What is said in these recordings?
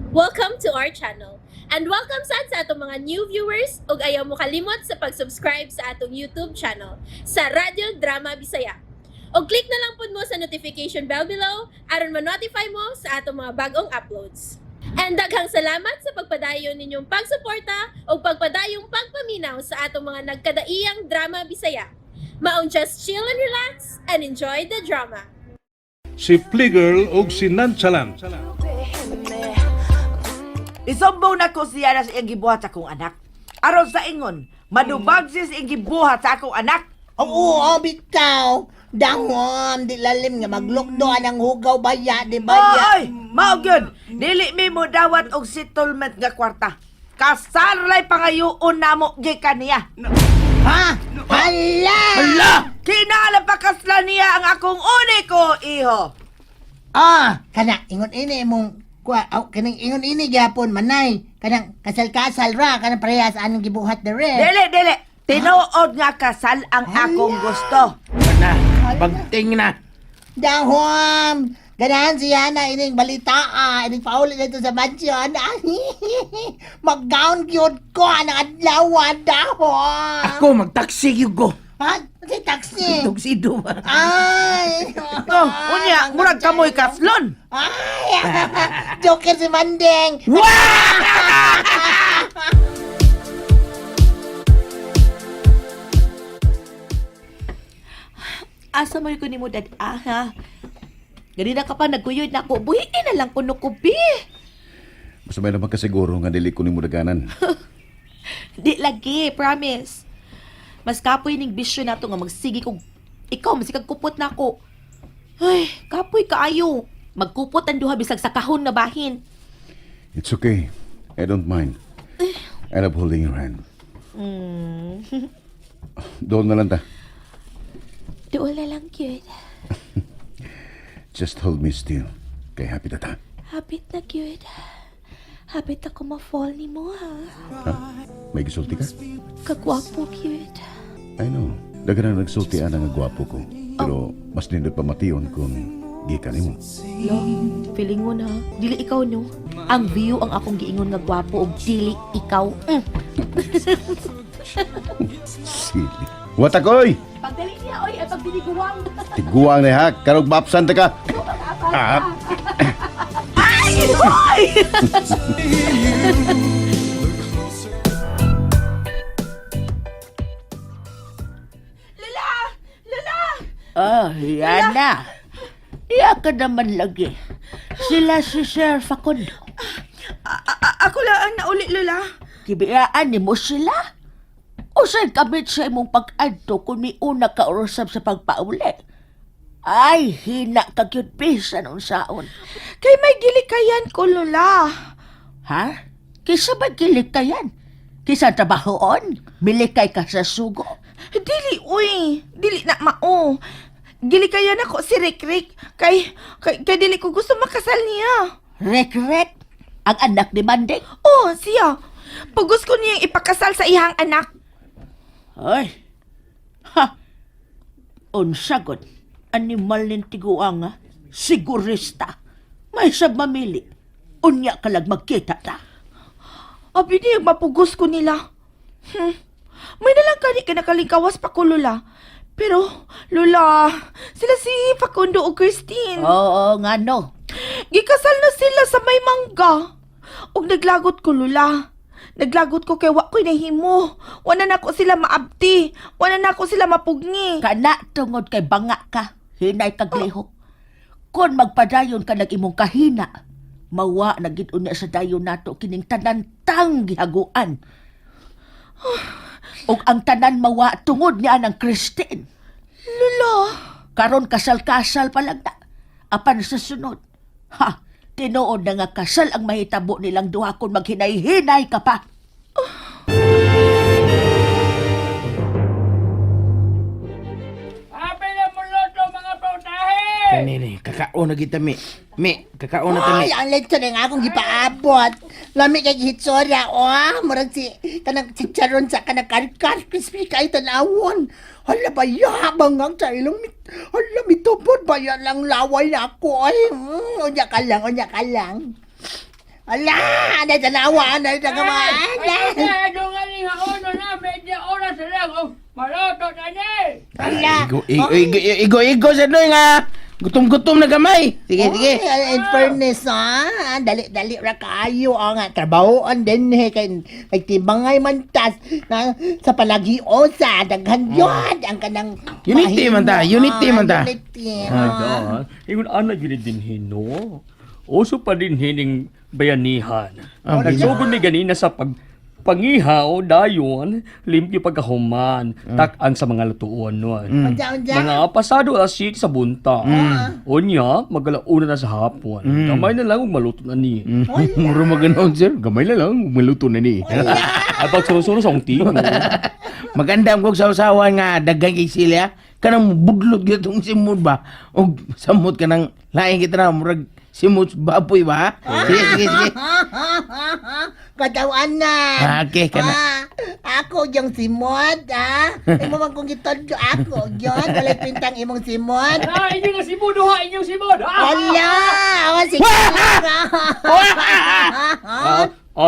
Welcome to our channel. And welcome sa atong mga new viewers ug ayaw mo kalimot sa pag-subscribe sa atong YouTube channel sa Radio Drama Bisaya. O click na lang pud mo sa notification bell below aron ma-notify mo sa atong mga bagong uploads. And daghang salamat sa pagpadayon ninyong pagsuporta o pagpadayong pagpaminaw sa atong mga nagkadaiyang Drama Bisaya. Maong just chill and relax and enjoy the drama. Si Fligirl o si Nonchalant. Isombo na ko siya na sa iyang gibuhat sa akong anak. Aron sa ingon, madubag siya sa iyang gibuhat sa akong anak. Oo, bitaw. Dangom, di lalim nga maglukdoan ang hugaw baya, di baya. Oy, mao gyud. Dili mi mo dawat og settlement nga kwarta. Kasarlay pangayoon namo gikan niya. Ha? Hala! Hala! Kinala pa kasla niya ang akong uniko iho. Kana, ingon ini mong kanang ingon ini gyapon manay. Kanang kasal-kasal ra, kanang parehas anong gibuhat dere. Dili. Tinuod nga kasal ang akong gusto. Na, bagting na. Dahom! Ganahan siya na ining balita ining paulit na ito sa mansyon. Mag-gown cute ko, anang adlaw, dahom! Ako magtaksi yugo. Ha? Si taxi! Tuxedo ba? Ay! Oh, unya, murag kamoy kaslon. Ay! Joker si Mandeng! Asa mo ko ni mo ha? Ganina ka pa nagkuyod na ko. Buhiin na lang ko nukubi. Basta may naman kasiguro nga dili ko ni mo daganan. Di lagi, promise. Mas kapoy ning bisyo na to nga magsigi kog ikaw masikag kupot na ko. Ay, kapoy kaayo. Magkupot ang duha bisag sa kahon na bahin. It's okay. I don't mind. I love holding your hand. Doon na lang ta. Doon na lang cute. Just hold me still. Kay happy na ta. Habit na cute. Habit ako ma-fall ni mo ha. Ha? May gisulti ka? Kagwapo cute. I know. Dagan na nagsultian ang gwapo ko. Pero mas nindot pa mation kung gikan mo. Lo, feeling mo na. Dili ikaw no. Ang view ang akong giingon nga gwapo og dili ikaw. Silly. Watakoy! Pagdali niya, oy, ay pagdiliguwang. Tiguang na ha. Karog mapsan ta ka. Ah. Oh, yan na. Iya ka naman lagi. Sila si Sir Facundo. Ako lang ang nauli, Lola. Kibiyaan ni mo sila? O sa'y kabit sa imong pag-adto kung may una ka orasab sa pagpauli? Ay, hina ka cute pisa nung saon. Kay may gilikayan ko, Lola. Ha? Kisa ba kilik ka yan? Kisa trabahoon? Milikay ka sa sugo? Dili, uy. Dili na mao. Gilikayan ako si Rick. Kay dili ko gusto makasal niya. Rek-rek? Ang anak ni Manding? Oh, siya. Pagos ko niyang ipakasal sa ihang anak. Ay. Ha? Unsagot. Animal nin tiguang nga. Sigurista. May sab mamili. Unya ka lang magkita ta. Abi di, mapugos ko nila. May nalang kani ka nakalingkawas pa ko, Lola. Pero, Lola, sila si Facundo o Christine. Oo nga no. Gikasal na sila sa may mangga. Og naglagot ko, Lola. Naglagot ko kay wa ko'y nahimo. Wala na ko sila maabti. Wala na ko sila mapugni. Kana tungod kay banga ka. Hinay kag lihok. Kung magpadayon ka nag imong kahina, mawa na gid unya sa dayon nato kining tanantang gihaguan. Og ang tanan mawa tungod niya ng Christine. Lola. Karon kasal-kasal pa lang na. Apan sa sunod. Ha, tinuod na nga kasal ang mahitabo nilang duha kung maghinay-hinay ka pa. Kanini, kakaon na kita, Mi. Mi, kakaon na Ay, ang lechon nga akong gipaabot. Lami kay gihitsora, murag si kanang chicharon sa kanang karkar crispy kay tanawon. Hala ba yabang ang sa ilong hala mitupod ba yan lang laway na ako ay. Unya ka lang. Ala, natanawa na sa kamaan. Ala. Igo sa doy nga. Gutom-gutom na gamay. Sige, sige. In fairness, dali-dali ra kaayo nga trabahoan din kay tibangay man tas na sa palagio sa daghan yun ang kanang Unity man ta, unity man ta. Unity. Ingon ana gyud din hino. Uso pa din hining bayanihan. Ah, Nagsugod ni ganina sa pangihaw dayon limpyo pagkahuman tak-ang sa mga lutuon no. Unja. Mga pasado alas 7 sa bunta. Unya magalauna na sa hapon. Gamay na lang ug maluto na ni. Muro maganon, sir. Gamay na lang, maluto na ni. Ay pagsurusulo sa unti. Maganda ang kong sausawan nga dagang kay Silya. Kanang budlot gyud tong simod ba? Og samot ka nang laing kita na murag simod baboy ba? Sige, sige, sige. Katawan na. Okay, kana. Ako yung simod, Imo man kong gitodyo ako, yon. Walay pintang imong simod. Inyong simod ha, inyong simod. Wala! Awa, sige.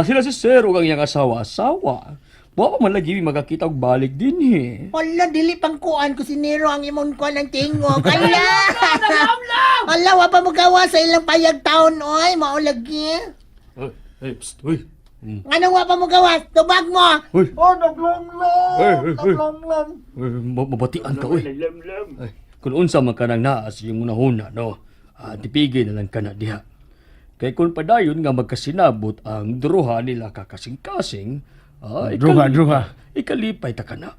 Sila si Sir ug ang iyang asawa. Wa pa man lagi magakita og balik din Wala, dili pang kuan ko si Nero ang imong kuan ng tingog. Ala! Wala, wa pa mo gawa sa ilang payag taon, oy. Maulagi. Psst, uy. Anong wa pa mo gawa? Tubag mo! Uy. Oh, naglanglang! Naglanglang! Mabatian ka, uy. Ay, kung unsa man ka nang naas yung unahuna, no? Tipigay na lang ka na diha. Kaya kung padayon nga magkasinabot ang druha nila kakasing-kasing, Druha. Ikalipay ta ka na.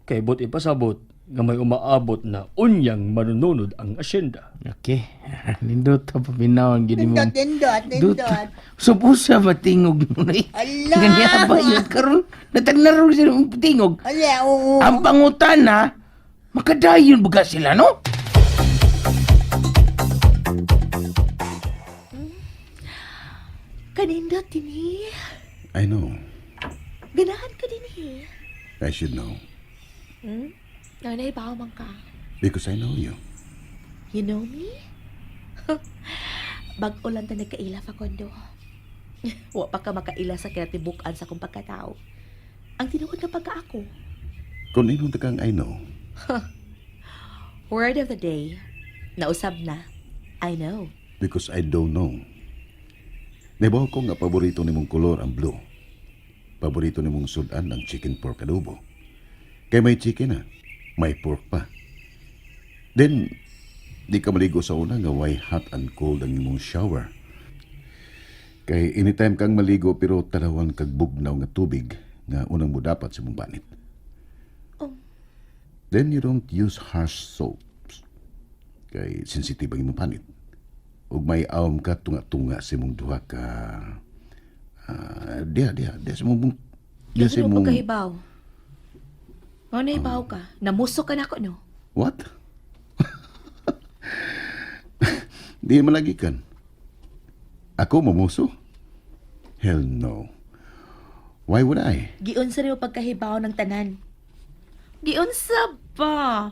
Kaya bot ipasabot nga may umaabot na unyang manununod ang asyenda. Okay. Nindot pa pinawang gini mo. Nindot. Subusa matingog mo na eh. Ala! Ganyan ba yun? Karoon, natagnaro sila ng tingog. Ala, oo. Ang pangutan na, makadayon baga sila, no? Kanindot din I know. Ganahan ka din I should know. Nanay, bawa man ka. Because I know you. You know me? Bag-o lang ta nagkaila pa kondo. Wa pa ka makaila sa kinatibukan sa kong pagkatao. Ang tinuod na pagka ako. Kung inong kang I know. Word of the day. Nausab na. I know. Because I don't know. Nabaw ko nga paborito nimong kolor ang blue. Paborito nimong sudan ang chicken pork adobo. Kaya may chicken na, may pork pa. Then, di ka maligo sa una nga why hot and cold ang imong shower. Kay anytime kang maligo pero tarawan kag bugnaw nga tubig nga unang mo dapat sa imong banit. Then you don't use harsh soaps. Kay sensitive ang imong banit. Ug may awam ka tunga-tunga sa imong duha ka dia sa imong dia sa Ano imong pagkahibaw? Ano nahibaw ka? Namusok ka na ako, no? What? Di malagikan. Ako mamuso? Hell no. Why would I? Giunsa niyo pagkahibaw ng tanan. Giunsa ba?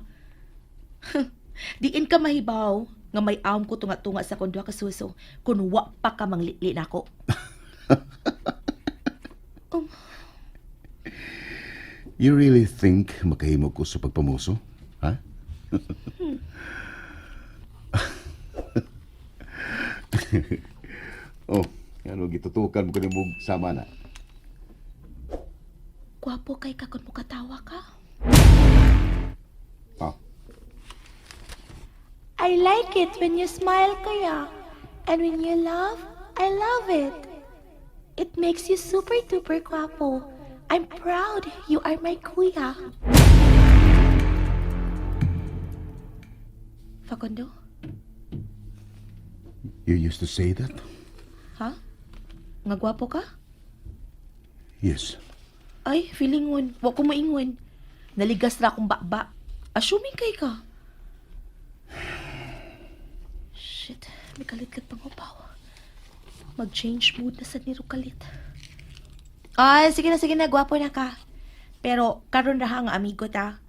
Diin ka mahibaw nga may awam ko tunga-tunga sa kondwa ka suso kung wa pa ka manglitli na ako. You really think makahimo ko sa pagpamuso? Ha? Oh, ano gitutukan mo kanimong sama na? Gwapo kay kakon mo katawa ka. Oh. I like it when you smile, kuya. And when you laugh, I love it. It makes you super duper guapo. I'm proud you are my kuya. Facundo? You used to say that? Ha? Nga gwapo ka? Yes. Ay, feelingon. Wa ko maingon. Naligas ra akong bakba. Assuming kay ka. Shit, may kalit-kat pang upaw. Mag-change mood na sa niro kalit. Ay, sige na, gwapo na ka. Pero, karon ra nga amigo ta.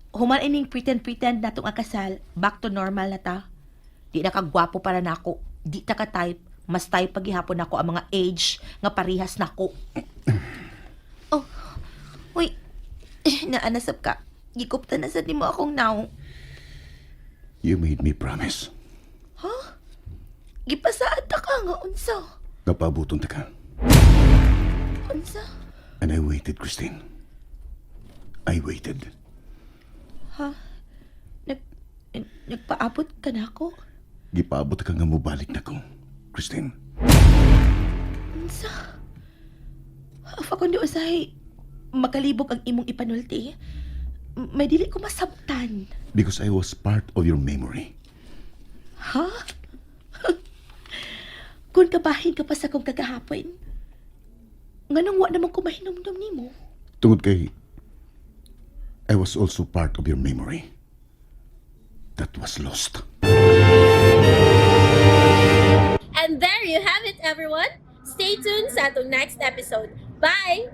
Human ining pretend na itong akasal, back to normal na ta. Di na ka gwapo para na ako. Di ta ka type, Mas tayo paghihapon ako ang mga age nga parihas nako. Oh, uy, naanasap ka. Gikupta na sa nimo akong now. You made me promise. Gipasaad ta ka nga, unsa? Napabuton ta ka. Unsa? And I waited, Christine. I waited. Nagpaabot ka na ako? Gipaabot ka nga mubalik na ko, Christine. Unsa? Afa kundi usahay, makalibog ang imong ipanulti. May dili ko masabtan. Because I was part of your memory. Ha? Kung kabahin ka pa sa kong kagahapon, nga nang wa naman ko mahinumdum nimo. Tungod kay, I was also part of your memory. That was lost. And there you have it, everyone. Stay tuned sa atong next episode. Bye!